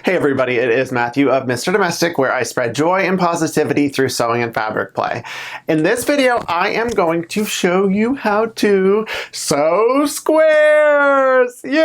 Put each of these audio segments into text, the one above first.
Hey everybody, it is Matthew of Mr. Domestic, where I spread joy and positivity through sewing and fabric play. In this video, I am going to show you how to sew squares! Yay!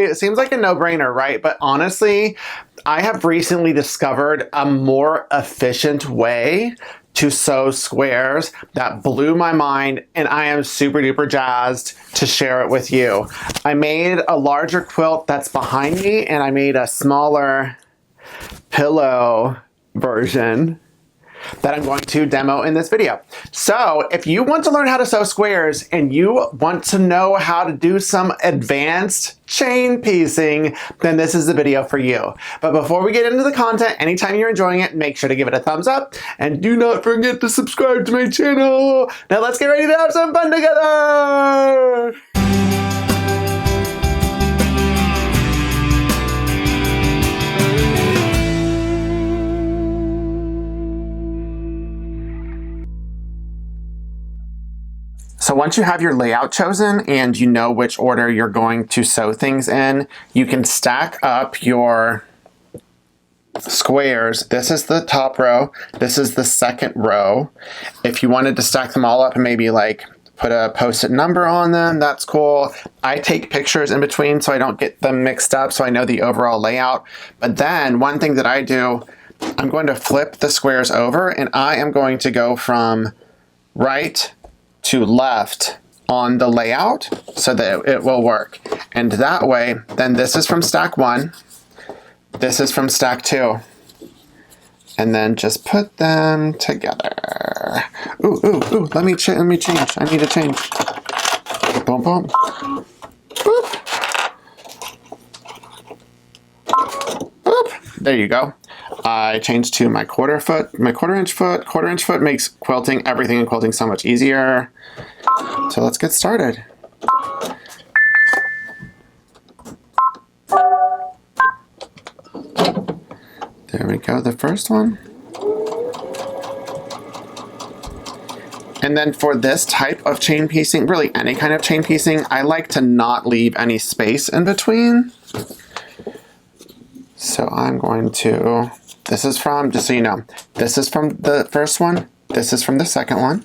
It seems like a no-brainer, right? But honestly, I have recently discovered a more efficient way to sew squares that blew my mind, and I am super duper jazzed to share it with you. I made a larger quilt that's behind me, and I made a smaller pillow version that I'm going to demo in this video. So if you want to learn how to sew squares and you want to know how to do some advanced chain piecing, then this is the video for you. But before we get into the content, anytime you're enjoying it, make sure to give it a thumbs up and do not forget to subscribe to my channel. Now let's get ready to have some fun together. So once you have your layout chosen and you know which order you're going to sew things in, you can stack up your squares. This is the top row. This is the second row. If you wanted to stack them all up and maybe like put a post-it number on them, that's cool. I take pictures in between so I don't get them mixed up, so I know the overall layout. But then one thing that I do, I'm going to flip the squares over and I am going to go from right to left on the layout so that it will work. And that way, then this is from stack 1, this is from stack 2. And then just put them together. Ooh, ooh, ooh, let me change. I need to change. Boom, boom. Boop. Boop. There you go. I changed to my quarter inch foot. Quarter inch foot makes quilting, everything in quilting so much easier. So let's get started. There we go, the first one. And then for this type of chain piecing, really any kind of chain piecing, I like to not leave any space in between. So I'm going to, this is from, just so you know, this is from the first one, this is from the second one.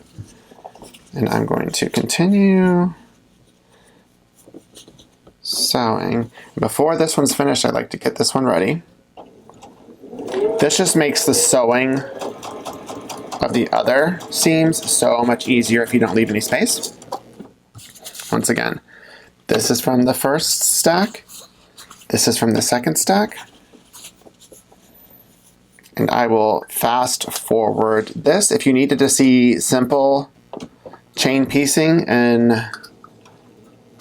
And I'm going to continue sewing. Before this one's finished, I'd like to get this one ready. This just makes the sewing of the other seams so much easier if you don't leave any space. Once again, this is from the first stack. This is from the second stack. And I will fast forward this. If you needed to see simple chain piecing in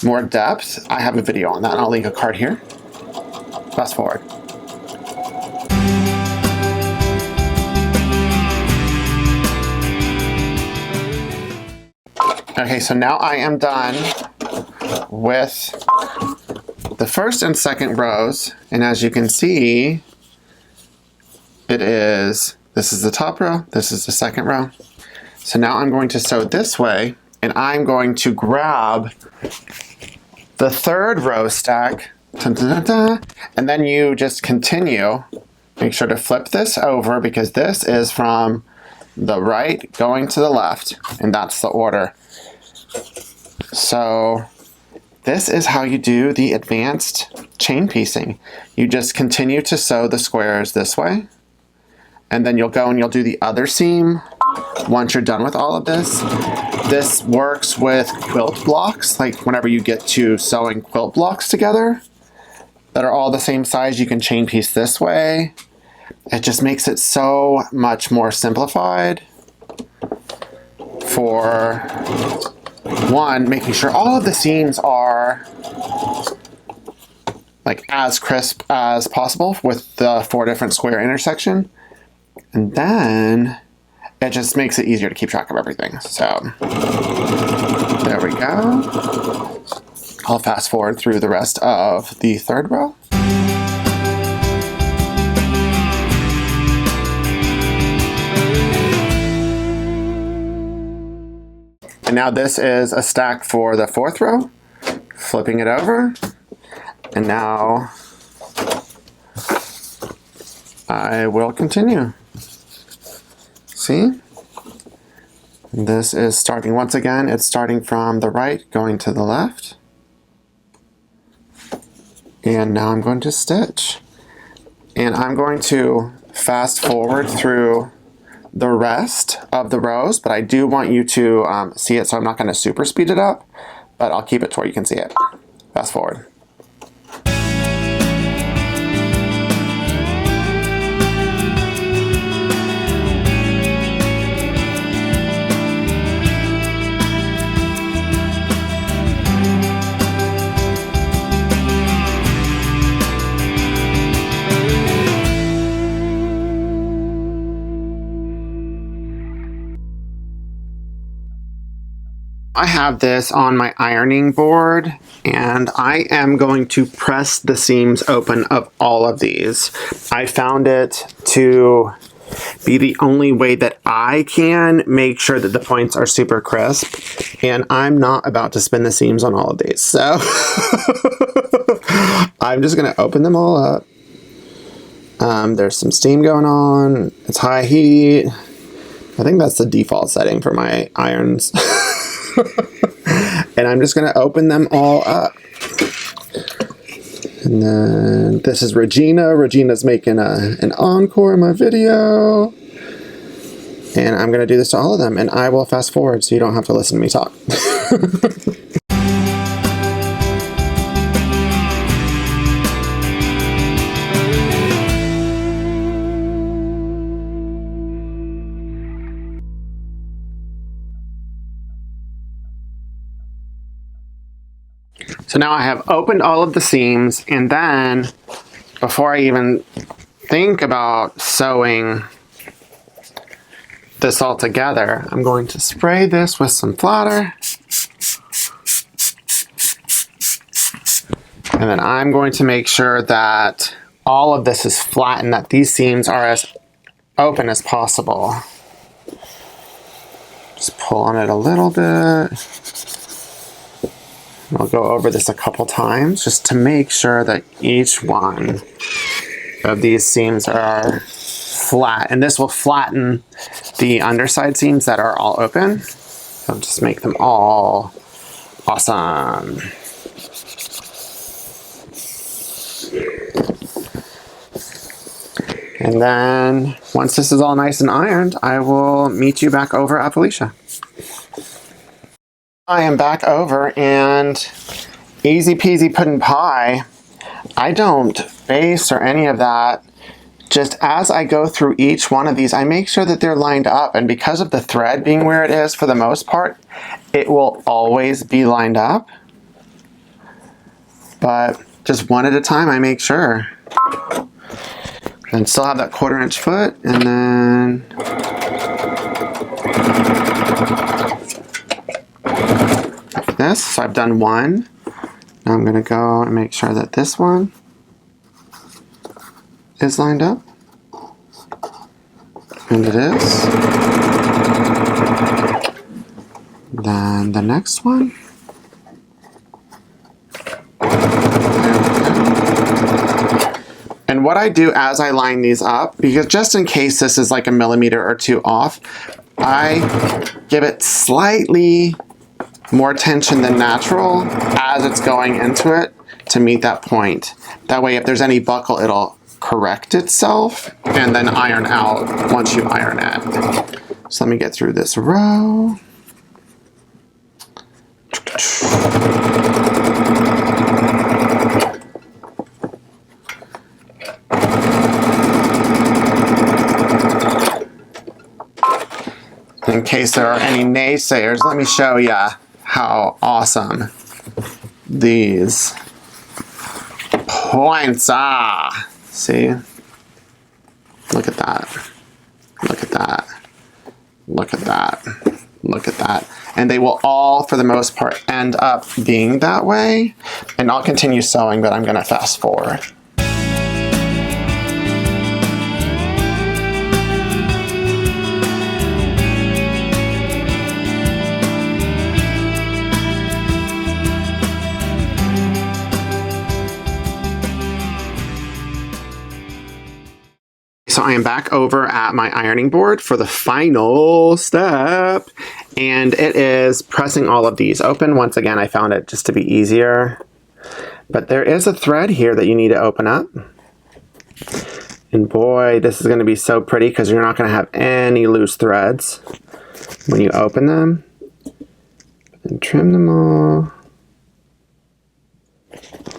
more depth, I have a video on that, and I'll link a card here. Fast forward. Okay, so now I am done with the first and second rows, and as you can see, this is the top row, this is the second row. So now I'm going to sew this way, and I'm going to grab the third row stack, dun, dun, dun, dun, and then you just continue. Make sure to flip this over because this is from the right going to the left, and that's the order. So this is how you do the advanced chain piecing. You just continue to sew the squares this way, and then you'll go and you'll do the other seam once you're done with all of this. This works with quilt blocks, like whenever you get to sewing quilt blocks together that are all the same size, you can chain piece this way. It just makes it so much more simplified for one, making sure all of the seams are like as crisp as possible with the 4 different square intersection. And then it just makes it easier to keep track of everything. So there we go. I'll fast forward through the rest of the third row. And now this is a stack for the fourth row. Flipping it over. And now I will continue. See? This is starting, once again, it's starting from the right, going to the left. And now I'm going to stitch. And I'm going to fast forward through the rest of the rows, but I do want you to see it, so I'm not going to super speed it up, but I'll keep it to where you can see it. Fast forward. I have this on my ironing board, and I am going to press the seams open of all of these. I found it to be the only way that I can make sure that the points are super crisp, and I'm not about to spin the seams on all of these, so I'm just going to open them all up. There's some steam going on. It's high heat. I think that's the default setting for my irons. And I'm just going to open them all up. And then this is Regina. Regina's making an encore in my video. And I'm going to do this to all of them. And I will fast forward so you don't have to listen to me talk. So now I have opened all of the seams, and then before I even think about sewing this all together, I'm going to spray this with some flatter. And then I'm going to make sure that all of this is flat and that these seams are as open as possible. Just pull on it a little bit. I'll go over this a couple times just to make sure that each one of these seams are flat. And this will flatten the underside seams that are all open. So just make them all awesome. And then once this is all nice and ironed, I will meet you back over at Felicia. I am back over, and easy peasy pudding pie. I don't baste or any of that. Just as I go through each one of these, I make sure that they're lined up, and because of the thread being where it is for the most part, it will always be lined up. But just one at a time, I make sure. And still have that 1/4 inch foot, and then this. So I've done one. Now I'm going to go and make sure that this one is lined up. And it is. Then the next one. And what I do as I line these up, because just in case this is like a millimeter or two off, I give it slightly more tension than natural as it's going into it to meet that point. That way if there's any buckle, it'll correct itself and then iron out once you iron it. So let me get through this row. In case there are any naysayers, let me show you how awesome these points are. See? Look at that. Look at that. Look at that. Look at that. And they will all, for the most part, end up being that way. And I'll continue sewing, but I'm going to fast forward. so I am back over at my ironing board for the final step, and it is pressing all of these open. Once again, I found it just to be easier, but there is a thread here that you need to open up. And boy, this is going to be so pretty because you're not going to have any loose threads when you open them. And trim them all.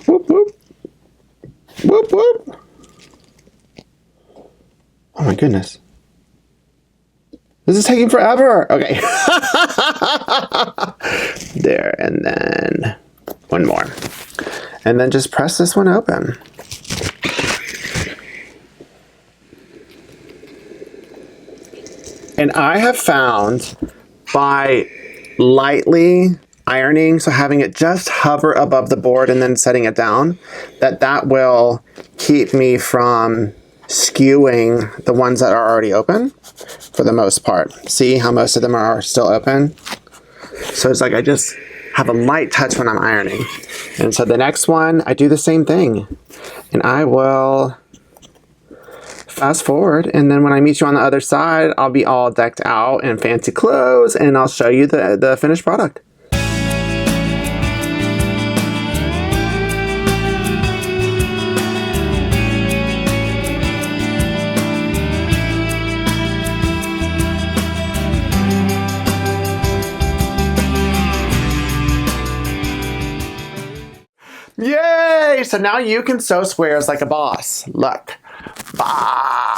Whoop, whoop. Whoop, whoop. Oh my goodness. This is taking forever. Okay. There, and then one more. And then just press this one open. And I have found by lightly ironing, so having it just hover above the board and then setting it down, that will keep me from skewing the ones that are already open for the most part. See how most of them are still open? So it's like I just have a light touch when I'm ironing. And so the next one, I do the same thing. And I will fast forward, and then when I meet you on the other side, I'll be all decked out in fancy clothes, and I'll show you the finished product. Yay! So now you can sew squares like a boss. Look. Bah!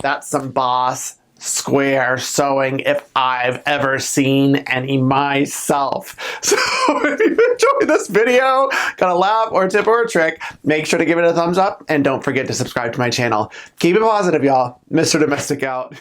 That's some boss square sewing if I've ever seen any myself. So if you enjoyed this video, got a laugh or a tip or a trick, make sure to give it a thumbs up and don't forget to subscribe to my channel. Keep it positive, y'all. Mr. Domestic out.